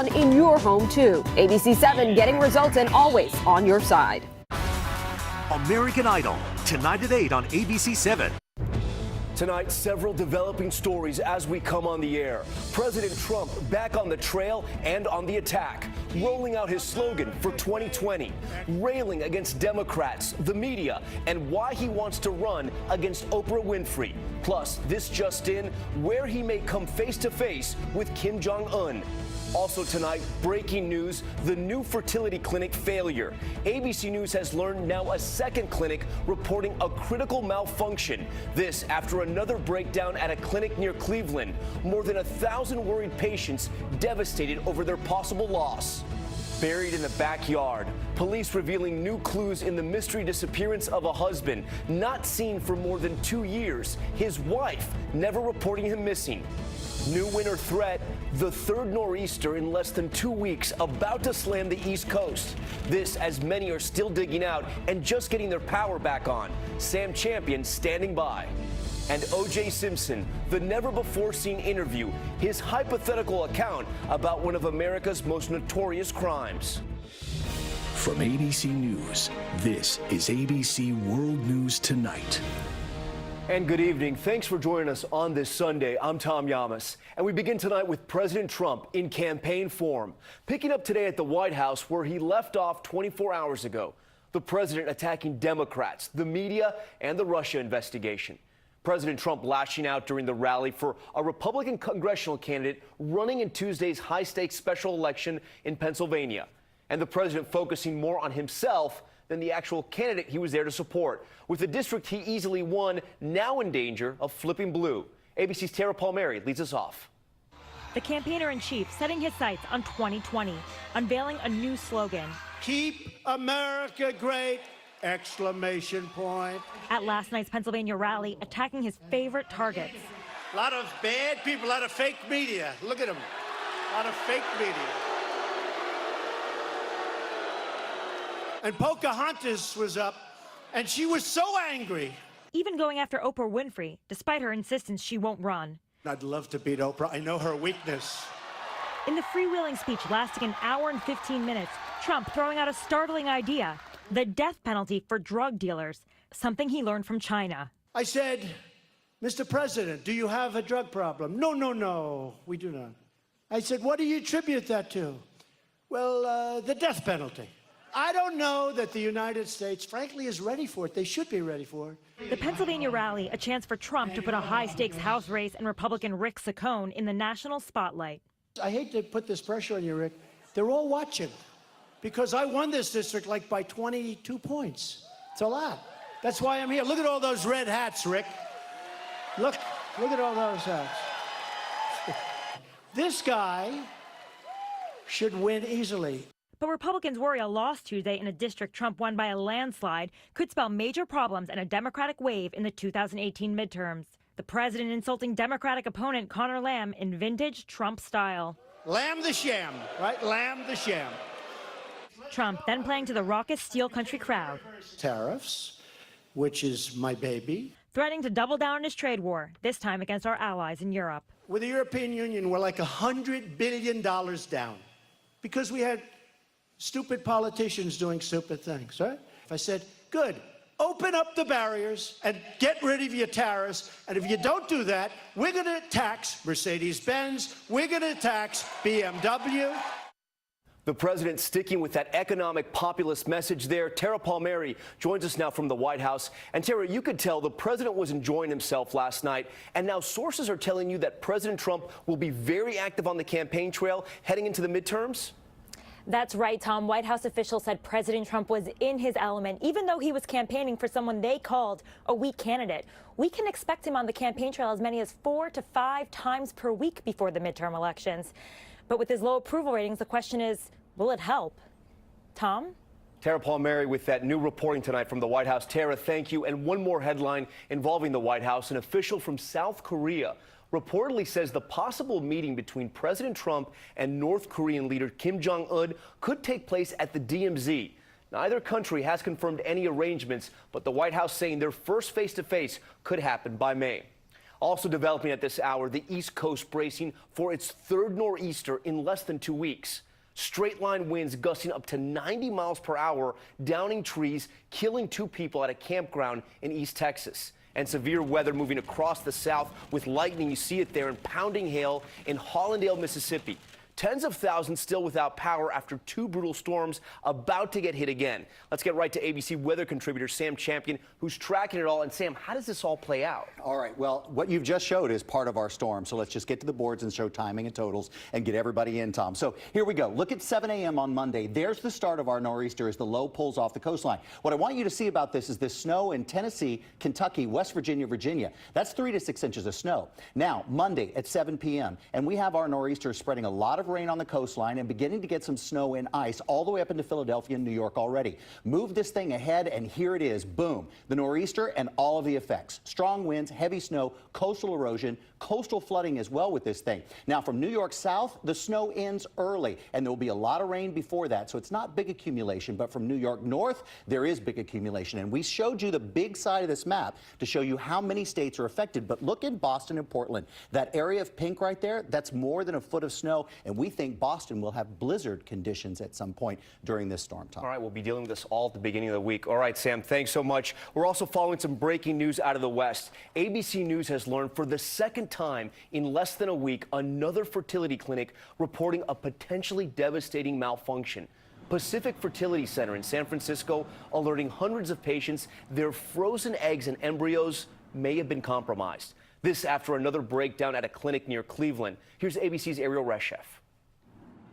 In your home, too. ABC 7 getting results and always on your side. American Idol, tonight at 8 on ABC 7. Tonight, several developing stories as we come on the air. President Trump back on the trail and on the attack, rolling out his slogan for 2020, railing against Democrats, the media, and why he wants to run against Oprah Winfrey. Plus, this just in, where he may come face to face with Kim Jong-un. Also tonight, breaking news, the new fertility clinic failure. ABC News has learned now a second clinic reporting a critical malfunction. This after another breakdown at a clinic near Cleveland. More than 1,000 worried patients devastated over their possible loss. Buried in the backyard, police revealing new clues in the mystery disappearance of a husband not seen for more than 2 years. His wife never reporting him missing. New winter threat, the third nor'easter in less than 2 weeks, about to slam the East Coast. This as many are still digging out and just getting their power back on. Sam Champion standing by. And O.J. Simpson, the never-before-seen interview, his hypothetical account about one of America's most notorious crimes. From ABC News, this is ABC World News Tonight. And good evening. Thanks for joining us on this Sunday. I'm Tom Yamas. And we begin tonight with President Trump in campaign form, picking up today at the White House where he left off 24 hours ago. The president attacking Democrats, the media, and the Russia investigation. President Trump lashing out during the rally for a Republican congressional candidate running in Tuesday's high-stakes special election in Pennsylvania. And the president focusing more on himself than the actual candidate he was there to support, with the district he easily won now in danger of flipping blue. ABC's Tara Palmieri leads us off. The campaigner-in-chief setting his sights on 2020, unveiling a new slogan. Keep America great! Exclamation point. At last night's Pennsylvania rally, attacking his favorite targets. A lot of bad people, a lot of fake media. Look at them. A lot of fake media. And Pocahontas was up, and she was so angry. Even going after Oprah Winfrey, despite her insistence she won't run. I'd love to beat Oprah. I know her weakness. In the freewheeling speech lasting an hour and 15 minutes, Trump throwing out a startling idea, the death penalty for drug dealers, something he learned from China. I said, Mr. President, do you have a drug problem? No, we do not. I said, what do you attribute that to? Well, the death penalty. I don't know that the United States, frankly, is ready for it. They should be ready for it. The Pennsylvania rally, a chance for Trump to put a high-stakes House race and Republican Rick Saccone in the national spotlight. I hate to put this pressure on you, Rick. They're all watching because I won this district like by 22 points. It's a lot. That's why I'm here. Look at all those red hats, Rick. Look at all those hats. This guy should win easily. But Republicans worry a loss Tuesday in a district Trump won by a landslide could spell major problems and a Democratic wave in the 2018 midterms. The president insulting Democratic opponent Conor Lamb in vintage Trump style. Lamb the sham, right? Lamb the sham. Trump then playing to the raucous Steel Country crowd. Tariffs, which is my baby. Threatening to double down on his trade war, this time against our allies in Europe. With the European Union, we're like $100 billion down because we had stupid politicians doing stupid things, right? If I said, good, open up the barriers and get rid of your tariffs, and if you don't do that, we're going to tax Mercedes-Benz, we're going to tax BMW. The president sticking with that economic populist message there. Tara Palmieri joins us now from the White House. And Tara, you could tell the president was enjoying himself last night, and now sources are telling you that President Trump will be very active on the campaign trail heading into the midterms? That's right, Tom. White House officials said President Trump was in his element, even though he was campaigning for someone they called a weak candidate. We can expect him on the campaign trail as many as 4 to 5 times per week before the midterm elections. But with his low approval ratings, the question is, will it help? Tom? Tara Palmieri with that new reporting tonight from the White House. Tara, thank you. And one more headline involving the White House. An official from South Korea reportedly says the possible meeting between President Trump and North Korean leader Kim Jong-un could take place at the DMZ. Neither country has confirmed any arrangements, but the White House saying their first face-to-face could happen by May. Also developing at this hour, the East Coast bracing for its third nor'easter in less than 2 weeks. Straight line winds gusting up to 90 miles per hour, downing trees, killing 2 people at a campground in East Texas. And severe weather moving across the south with lightning. You see it there, and pounding hail in Hollandale, Mississippi. Tens of thousands still without power after 2 brutal storms about to get hit again. Let's get right to ABC weather contributor Sam Champion, who's tracking it all. And Sam, how does this all play out? All right, well, what you've just showed is part of our storm. So let's just get to the boards and show timing and totals and get everybody in, Tom. So here we go. Look at 7 a.m. on Monday. There's the start of our nor'easter as the low pulls off the coastline. What I want you to see about this is this snow in Tennessee, Kentucky, West Virginia, Virginia. That's 3 to 6 inches of snow. Now, Monday at 7 p.m. and we have our nor'easter spreading a lot of rain on the coastline and beginning to get some snow and ice all the way up into Philadelphia and New York already. Move this thing ahead and here it is. Boom. The nor'easter and all of the effects. Strong winds, heavy snow, coastal erosion, coastal flooding as well with this thing. Now from New York south, the snow ends early and there will be a lot of rain before that. So it's not big accumulation, but from New York north, there is big accumulation. And we showed you the big side of this map to show you how many states are affected. But look at Boston and Portland. That area of pink right there, that's more than a foot of snow. And we think Boston will have blizzard conditions at some point during this storm, Tom. All right, we'll be dealing with this all at the beginning of the week. All right, Sam, thanks so much. We're also following some breaking news out of the West. ABC News has learned for the second time in less than a week, another fertility clinic reporting a potentially devastating malfunction. Pacific Fertility Center in San Francisco alerting hundreds of patients their frozen eggs and embryos may have been compromised. This after another breakdown at a clinic near Cleveland. Here's ABC's Ariel Reshef.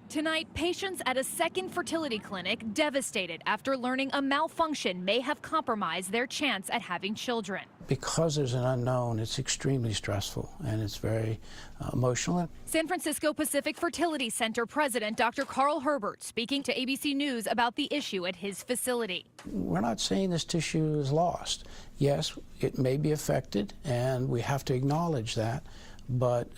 Tonight, patients at a second fertility clinic devastated after learning a malfunction may have compromised their chance at having children. Because there's an unknown, it's extremely stressful and it's very emotional. San Francisco Pacific Fertility Center President Dr. Carl Herbert speaking to ABC News about the issue at his facility. We're not saying this tissue is lost. Yes, it may be affected and we have to acknowledge that, but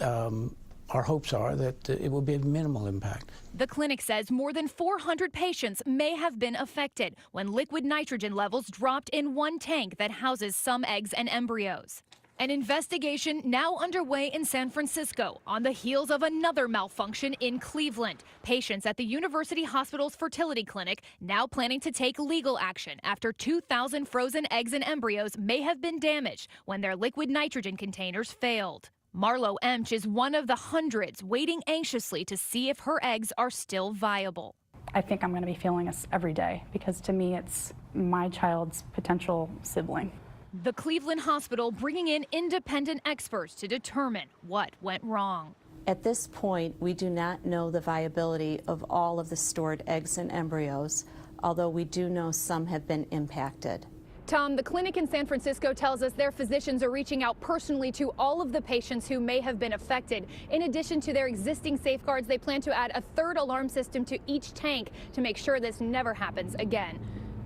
our hopes are that it will be a minimal impact. The clinic says more than 400 patients may have been affected when liquid nitrogen levels dropped in one tank that houses some eggs and embryos. An investigation now underway in San Francisco on the heels of another malfunction in Cleveland. Patients at the University Hospital's fertility clinic now planning to take legal action after 2,000 frozen eggs and embryos may have been damaged when their liquid nitrogen containers failed. Marlo Emch is one of the hundreds waiting anxiously to see if her eggs are still viable. I think I'm going to be feeling this every day because to me it's my child's potential sibling. The Cleveland Hospital bringing in independent experts to determine what went wrong. At this point, we do not know the viability of all of the stored eggs and embryos, although we do know some have been impacted. Tom, the clinic in San Francisco tells us their physicians are reaching out personally to all of the patients who may have been affected. In addition to their existing safeguards, they plan to add a third alarm system to each tank to make sure this never happens again.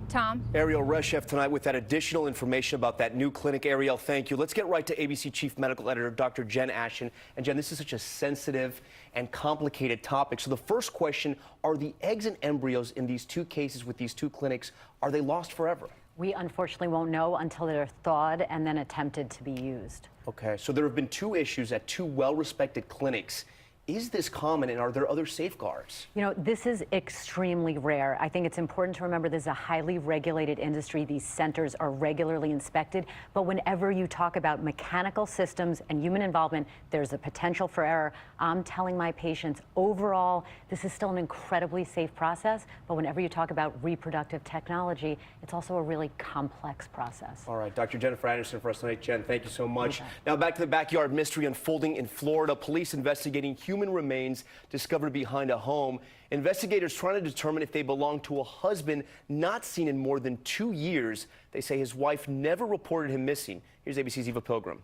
Tom? Ariel Reshef tonight with that additional information about that new clinic. Ariel, thank you. Let's get right to ABC Chief Medical Editor Dr. Jen Ashton. And Jen, this is such a sensitive and complicated topic. So the first question, are the eggs and embryos in these 2 cases with these 2 clinics, are they lost forever? We unfortunately won't know until they're thawed and then attempted to be used. Okay, so there have been 2 issues at 2 well-respected clinics. Is this common, and are there other safeguards? You know, this is extremely rare. I think it's important to remember this is a highly regulated industry. These centers are regularly inspected. But whenever you talk about mechanical systems and human involvement, there's a potential for error. I'm telling my patients, overall, this is still an incredibly safe process. But whenever you talk about reproductive technology, it's also a really complex process. All right, Dr. Jennifer Anderson for us tonight. Jen, thank you so much. Now back to the backyard mystery unfolding in Florida. Police investigating human remains discovered behind a home. Investigators trying to determine if they belong to a husband not seen in more than 2 years. They say his wife never reported him missing. Here's ABC's Eva Pilgrim.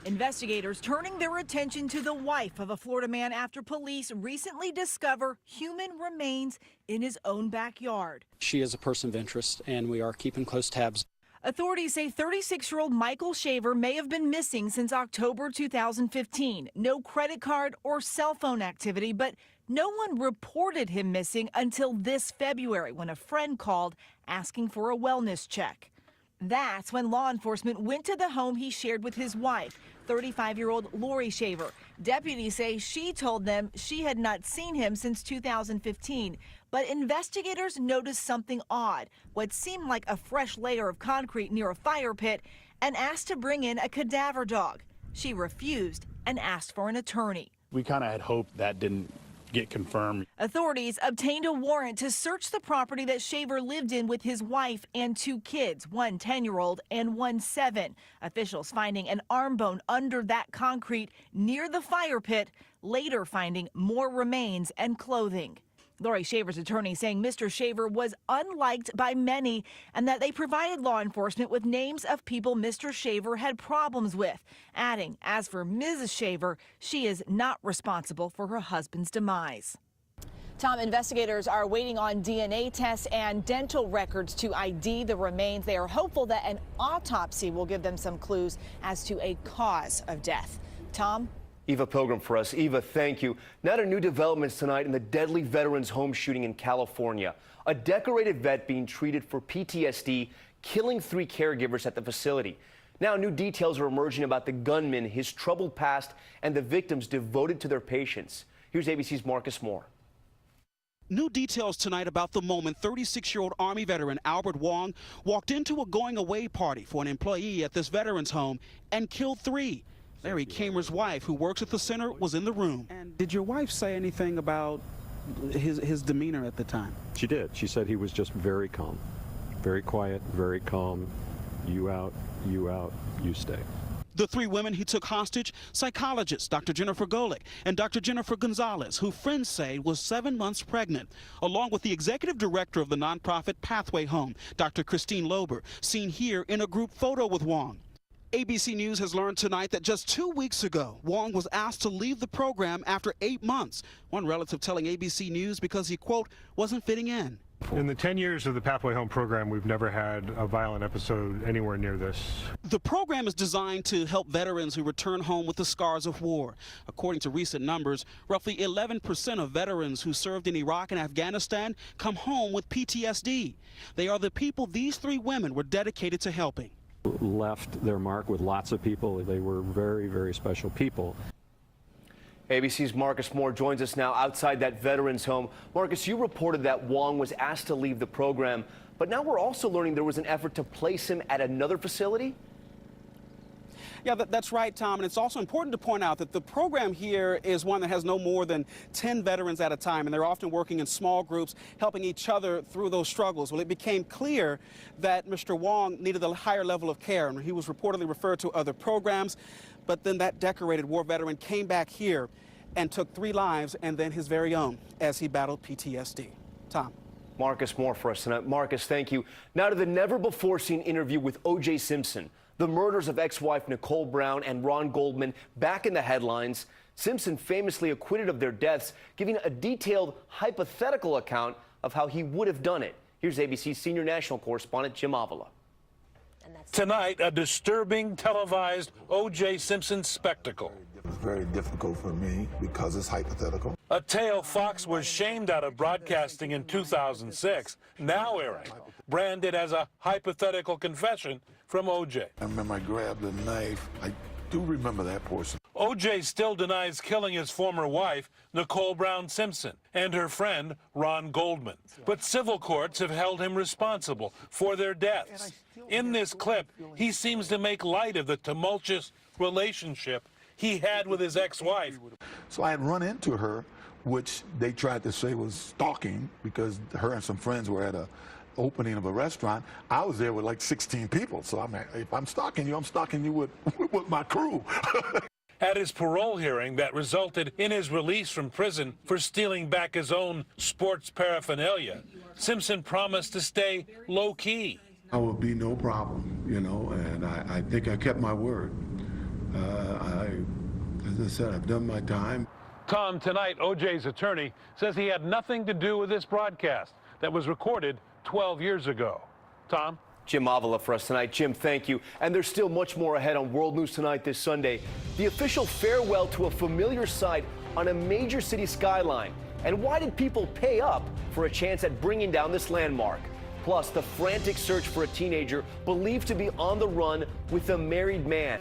Investigators turning their attention to the wife of a Florida man after police recently discover human remains in his own backyard. She is a person of interest, and we are keeping close tabs. Authorities say 36-year-old Michael Shaver may have been missing since October 2015. No credit card or cell phone activity, but no one reported him missing until this February when a friend called asking for a wellness check. That's when law enforcement went to the home he shared with his wife. 35-year-old Lori Shaver. Deputies say she told them she had not seen him since 2015. But investigators noticed something odd, what seemed like a fresh layer of concrete near a fire pit, and asked to bring in a cadaver dog. She refused and asked for an attorney. We kind of had hoped that didn't get confirmed. Authorities obtained a warrant to search the property that Shaver lived in with his wife and 2 kids, one 10-year-old and one 7. Officials finding an arm bone under that concrete near the fire pit, later finding more remains and clothing. Lori Shaver's attorney saying Mr. Shaver was unliked by many and that they provided law enforcement with names of people Mr. Shaver had problems with, adding, as for Mrs. Shaver, she is not responsible for her husband's demise. Tom, investigators are waiting on DNA tests and dental records to ID the remains. They are hopeful that an autopsy will give them some clues as to a cause of death. Tom? Eva Pilgrim for us. Eva, thank you. Now to new developments tonight in the deadly veterans home shooting in California. A decorated vet being treated for PTSD, killing 3 caregivers at the facility. Now new details are emerging about the gunman, his troubled past, and the victims devoted to their patients. Here's ABC's Marcus Moore. New details tonight about the moment 36-year-old Army veteran Albert Wong walked into a going-away party for an employee at this veterans home and killed 3. Larry Kamer's wife, who works at the center, was in the room. And did your wife say anything about his demeanor at the time? She did. She said he was just very calm, very quiet, very calm. You out, you stay. The 3 women he took hostage, psychologists Dr. Jennifer Golick and Dr. Jennifer Gonzalez, who friends say was 7 months pregnant, along with the executive director of the nonprofit Pathway Home, Dr. Christine Lober, seen here in a group photo with Wong. ABC News has learned tonight that just 2 weeks ago, Wong was asked to leave the program after 8 months. One relative telling ABC News because he, quote, wasn't fitting in. In the 10 years of the Pathway Home program, we've never had a violent episode anywhere near this. The program is designed to help veterans who return home with the scars of war. According to recent numbers, roughly 11% of veterans who served in Iraq and Afghanistan come home with PTSD. They are the people these 3 women were dedicated to helping. Left their mark with lots of people. They were very, very special people. ABC's Marcus Moore joins us now outside that veterans home. Marcus, you reported that Wong was asked to leave the program, but now we're also learning there was an effort to place him at another facility? Yeah, that's right, Tom. And it's also important to point out that the program here is one that has no more than 10 veterans at a time, and they're often working in small groups, helping each other through those struggles. Well, it became clear that Mr. Wong needed a higher level of care, and he was reportedly referred to other programs. But then that decorated war veteran came back here and took 3 lives, and then his very own, as he battled PTSD. Tom. Marcus Moore for us tonight. Marcus, thank you. Now to the never-before-seen interview with O.J. Simpson. The murders of ex-wife Nicole Brown and Ron Goldman back in the headlines. Simpson famously acquitted of their deaths, giving a detailed hypothetical account of how he would have done it. Here's ABC's senior national correspondent Jim Wjla. Tonight, a disturbing televised O.J. Simpson spectacle. It was very difficult for me because it's hypothetical. A tale Fox was shamed out of broadcasting in 2006, now airing, branded as a hypothetical confession from O.J. I remember I grabbed a knife. I do remember that portion. O.J. still denies killing his former wife, Nicole Brown Simpson, and her friend, Ron Goldman. But civil courts have held him responsible for their deaths. In this clip, he seems to make light of the tumultuous relationship he had with his ex-wife. So I had run into her, which they tried to say was stalking because her and some friends were at a opening of a restaurant. I was there with like 16 people. So I'm like, if I'm stalking you with my crew. At his parole hearing that resulted in his release from prison for stealing back his own sports paraphernalia, Simpson promised to stay low-key. I will be no problem, you know, and I think I kept my word. As I said, I've done my time. Tom, tonight, O.J.'s attorney says he had nothing to do with this broadcast that was recorded 12 years ago. Tom? Jim Wjla for us tonight. Jim, thank you. And there's still much more ahead on World News Tonight this Sunday. The official farewell to a familiar sight on a major city skyline. And why did people pay up for a chance at bringing down this landmark? Plus, the frantic search for a teenager believed to be on the run with a married man.